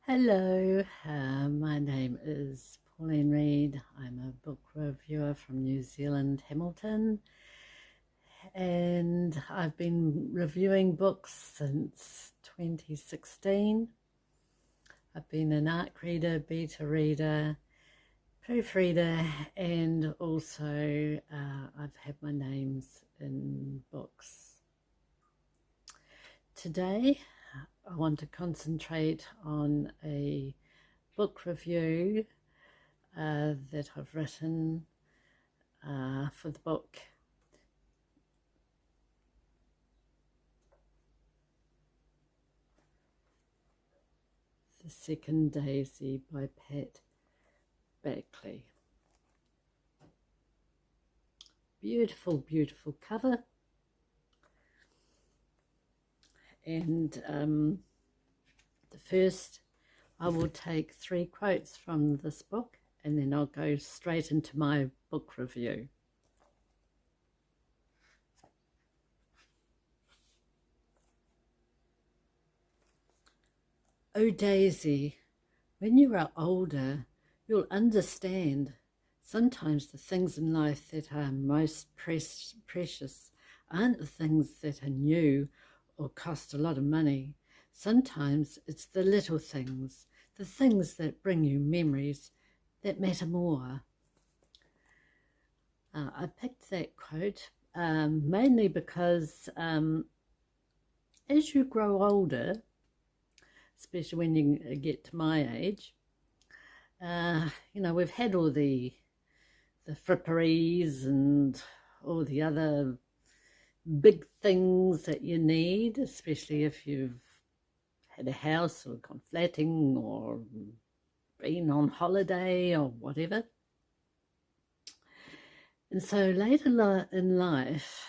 Hello, my name is Pauline Reid. I'm a book reviewer from New Zealand, Hamilton, and I've been reviewing books since 2016. I've been an ARC reader, beta reader, proofreader, and also I've had my names in books. Today, I want to concentrate on a book review that I've written for the book The Second Daisy by Backley. Beautiful, beautiful cover. And the first, I will take 3 quotes from this book and then I'll go straight into my book review. Oh Daisy, when you are older, you'll understand. Sometimes the things in life that are most precious aren't the things that are new or cost a lot of money. Sometimes it's the little things, the things that bring you memories that matter more. I picked that quote mainly because as you grow older, especially when you get to my age, you know, we've had all the fripperies and all the other big things that you need, especially if you've had a house or gone flatting or been on holiday or whatever. And so later in life,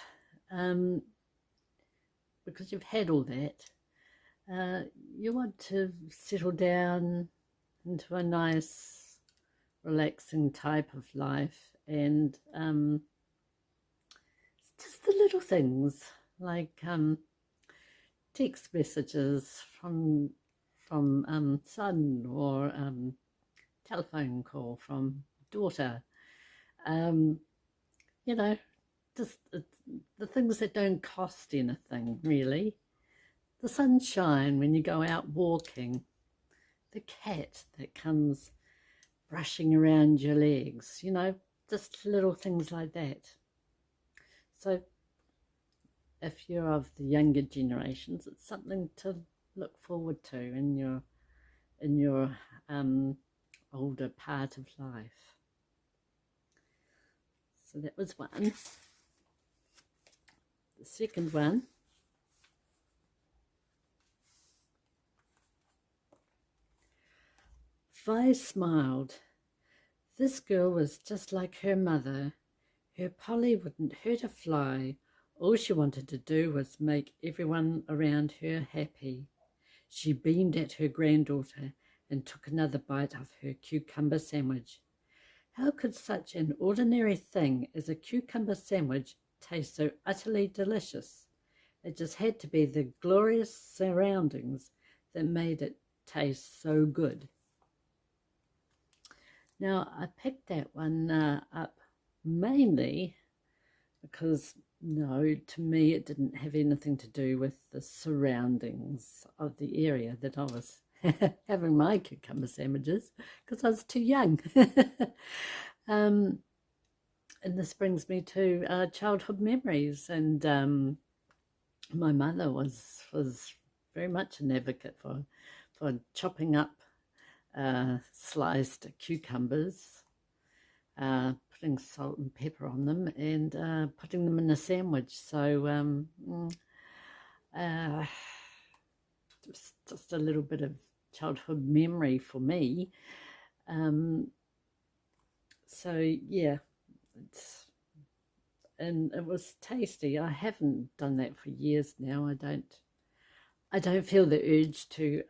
because you've had all that, you want to settle down into a nice, relaxing type of life, and just the little things like text messages from son, or telephone call from daughter, you know, just the things that don't cost anything really. The sunshine when you go out walking, the cat that comes brushing around your legs, you know, just little things like that. So if you're of the younger generations, it's something to look forward to in your older part of life. So that was one. The second one, Vi smiled. This girl was just like her mother. Her Polly wouldn't hurt a fly. All she wanted to do was make everyone around her happy. She beamed at her granddaughter and took another bite of her cucumber sandwich. How could such an ordinary thing as a cucumber sandwich taste so utterly delicious? It just had to be the glorious surroundings that made it taste so good. Now, I picked that one up mainly because, no, to me it didn't have anything to do with the surroundings of the area that I was having my cucumber sandwiches, because I was too young. And this brings me to childhood memories, and my mother was very much an advocate for chopping up sliced cucumbers, putting salt and pepper on them, and putting them in a sandwich. So just a little bit of childhood memory for me. So yeah, and it was tasty. I haven't done that for years now. I don't feel the urge to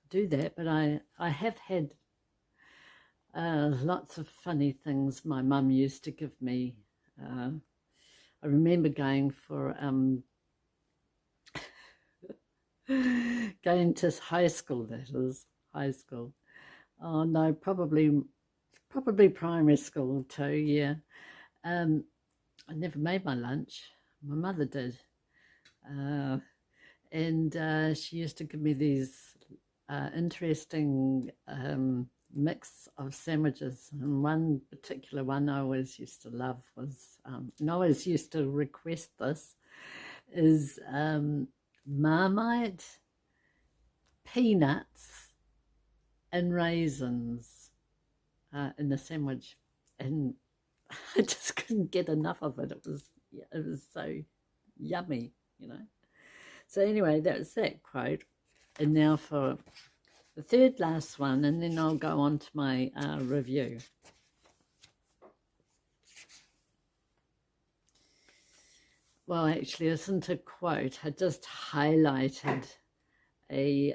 do that, but I have had lots of funny things my mum used to give me. I remember going for Going to high school, that is, high school. Oh no, probably primary school too, yeah. Um, I never made my lunch. My mother did. Uh, and she used to give me these interesting mix of sandwiches. And one particular one I always used to love was, and I always used to request this, is Marmite, peanuts, and raisins in the sandwich. And I just couldn't get enough of it. It was so yummy, you know. So anyway, that's that quote. And now for the third last one, and then I'll go on to my review. Well, actually, it isn't a quote. I just highlighted a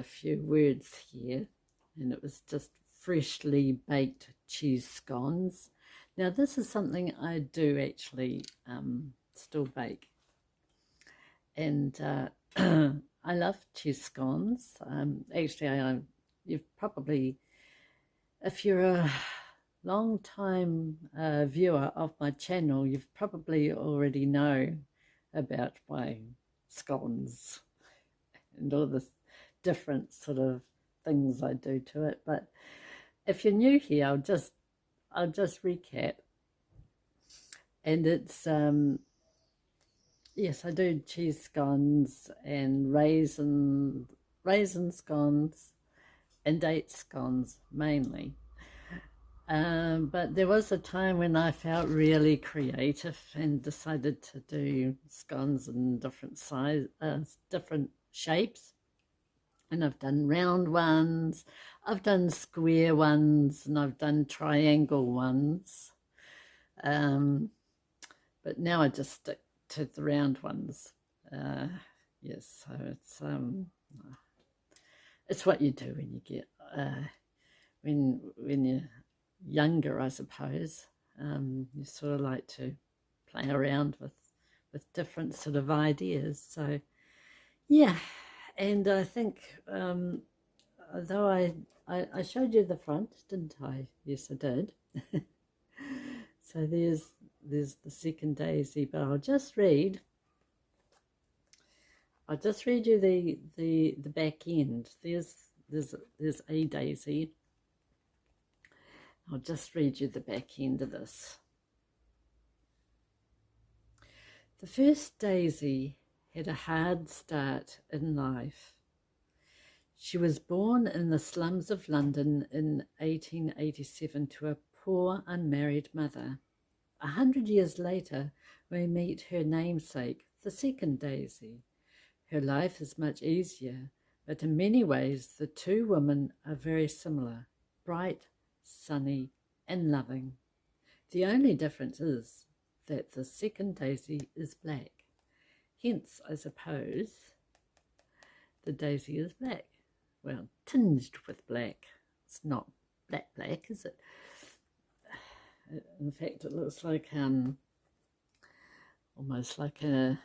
few words here, and it was just freshly baked cheese scones. Now, this is something I do actually still bake, and I love cheese scones. Actually, you've probably, if you're a long time viewer of my channel, you've probably already know about my scones and all the different sort of things I do to it. But if you're new here, I'll just recap. And it's yes, I do cheese scones and raisin scones and date scones mainly. But there was a time when I felt really creative and decided to do scones in different different shapes. And I've done round ones, I've done square ones, and I've done triangle ones. But now I just stick to the round ones. Yes, so it's what you do when you get when you're younger, I suppose. You sort of like to play around with different sort of ideas. So yeah, and I think though I showed you the front, didn't I? Yes, I did. So there's the second daisy, but I'll just read you the back end. There's a daisy. I'll just read you the back end of this. The first daisy had a hard start in life. She was born in the slums of London in 1887 to a poor unmarried mother. 100 years later, we meet her namesake, the second daisy. Her life is much easier, but in many ways the two women are very similar, bright, sunny, and loving. The only difference is that the second daisy is black. Hence, I suppose, the daisy is black. Well, tinged with black. It's not black, is it? In fact, it looks like almost like a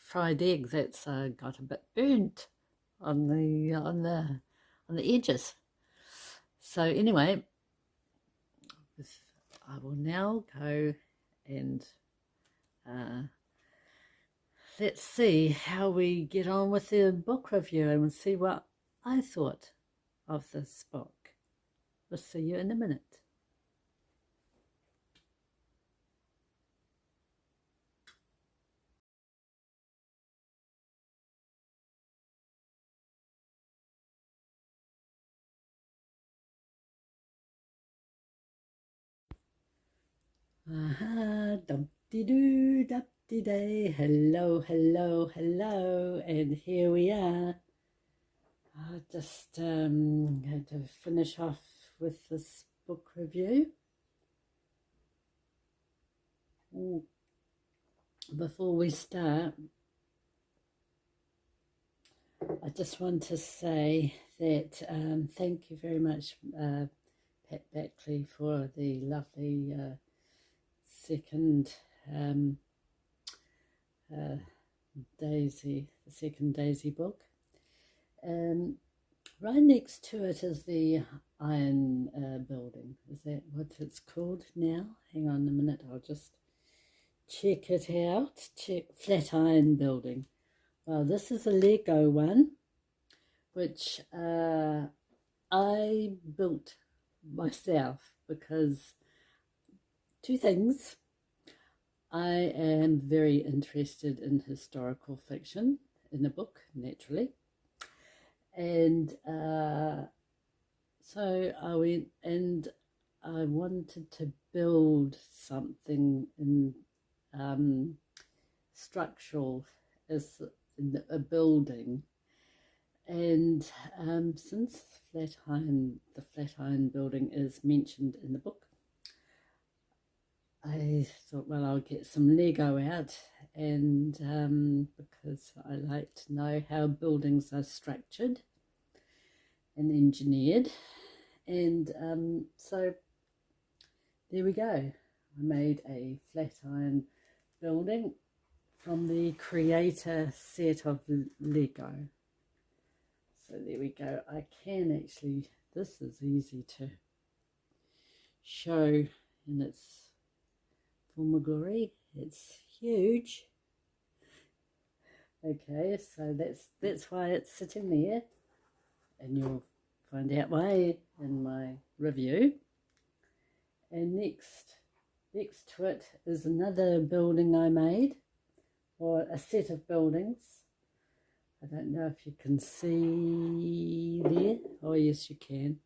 fried egg that's got a bit burnt on the edges. So anyway, I will now go and let's see how we get on with the book review and see what I thought of this book. We'll see you in a minute. Dumpty-doo, dumpty-day, hello, and here we are. I just had to finish off with this book review. Before we start, I just want to say that thank you very much, Pat Backley, for the lovely second Daisy, the second Daisy book. Right next to it is the iron building. Is that what it's called now? Hang on a minute, I'll just check it out. Check Flatiron building. Well, this is a Lego one, which I built myself because two things. I am very interested in historical fiction in a book, naturally. And so I went and I wanted to build something in structural as in a building. And since the Flatiron building is mentioned in the book, I thought, well, I'll get some Lego out, and because I like to know how buildings are structured and engineered. And so there we go. I made a Flatiron building from the creator set of Lego. So there we go. I can actually, this is easy to show in its full glory. It's huge. Okay, so that's why it's sitting there, and you'll find out why in my review. And next to it is another building I made, or a set of buildings. I don't know if you can see there. Oh yes, you can.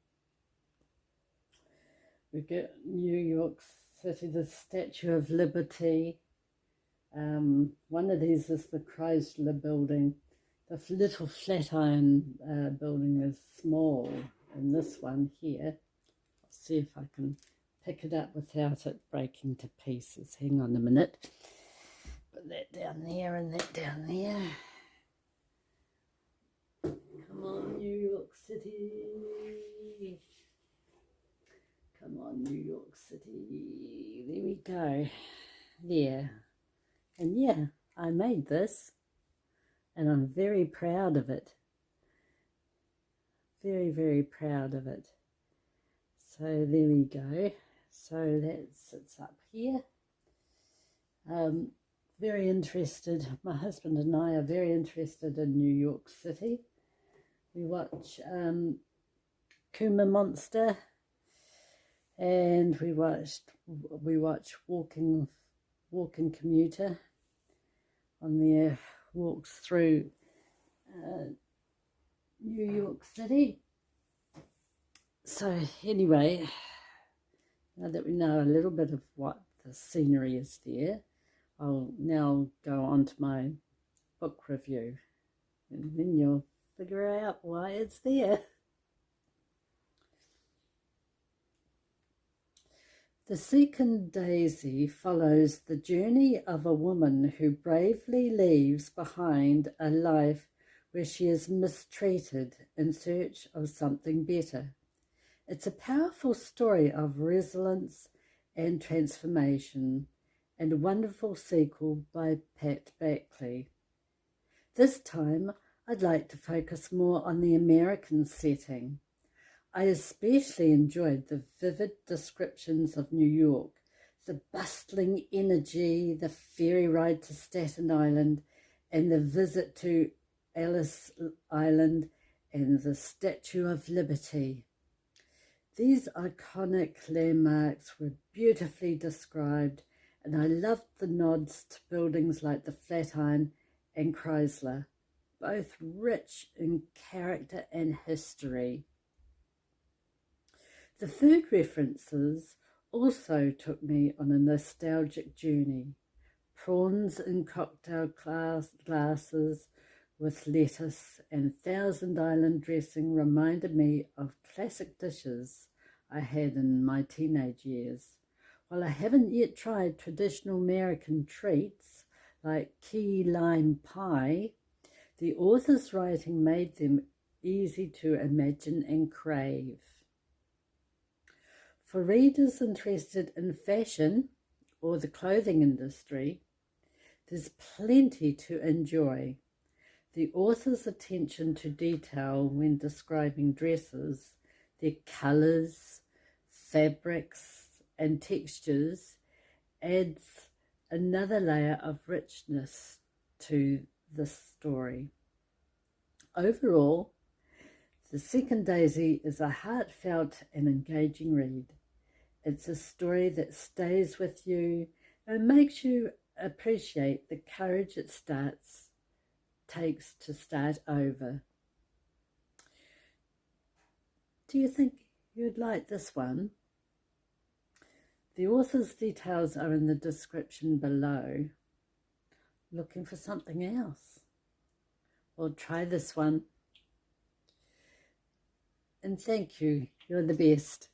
We've got New York City, the Statue of Liberty. One of these is the Chrysler building. The little Flatiron building is small, and this one here, I'll see if I can pick it up without it breaking to pieces. Hang on a minute. Put that down there and that down there. Come on, New York City. Come on, New York City. There we go. There. And yeah, I made this, and I'm very proud of it. Very, very proud of it. So there we go. So that sits up here. Very interested. My husband and I are very interested in New York City. We watch Kuma Monster, and we watch Walking Commuter on their walks through New York City. So anyway, now that we know a little bit of what the scenery is there, I'll now go on to my book review, and then you'll figure out why it's there. The second Daisy follows the journey of a woman who bravely leaves behind a life where she is mistreated in search of something better. It's a powerful story of resilience and transformation, and a wonderful sequel by Backley. This time, I'd like to focus more on the American setting. I especially enjoyed the vivid descriptions of New York, the bustling energy, the ferry ride to Staten Island, and the visit to Ellis Island and the Statue of Liberty. These iconic landmarks were beautifully described, and I loved the nods to buildings like the Flatiron and Chrysler, both rich in character and history. The food references also took me on a nostalgic journey. Prawns in cocktail glasses with lettuce and Thousand Island dressing reminded me of classic dishes I had in my teenage years. While I haven't yet tried traditional American treats like key lime pie, the author's writing made them easy to imagine and crave. For readers interested in fashion or the clothing industry, There's plenty to enjoy. The author's attention to detail when describing dresses, their colours, fabrics and textures adds another layer of richness to this story. Overall, The Second Daisy is a heartfelt and engaging read. It's a story that stays with you and makes you appreciate the courage it takes to start over. Do you think you'd like this one? The author's details are in the description below. Looking for something else? Well, try this one. And thank you. You're the best.